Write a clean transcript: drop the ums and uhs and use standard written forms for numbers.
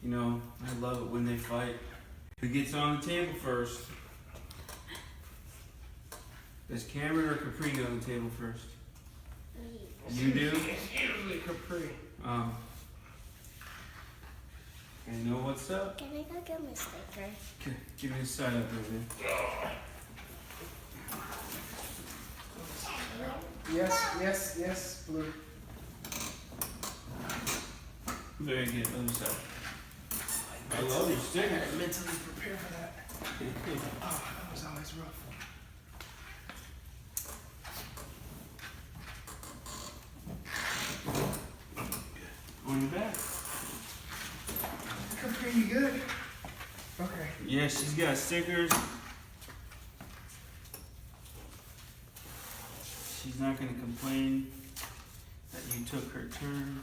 You know, I love it when they fight. Who gets on the table first? Does Cameron or Capri go on the table first? You do? It's usually Capri. Oh. I know what's up. Can I go get my sticker? Okay, give me a side up there, man. Yes, Blue. Very good. Other side. I love your I sticker. gotta mentally prepare for that. Oh, that was always rough. On your back. Capri, you good? Okay. Yeah, she's got stickers. She's not gonna complain that you took her turn.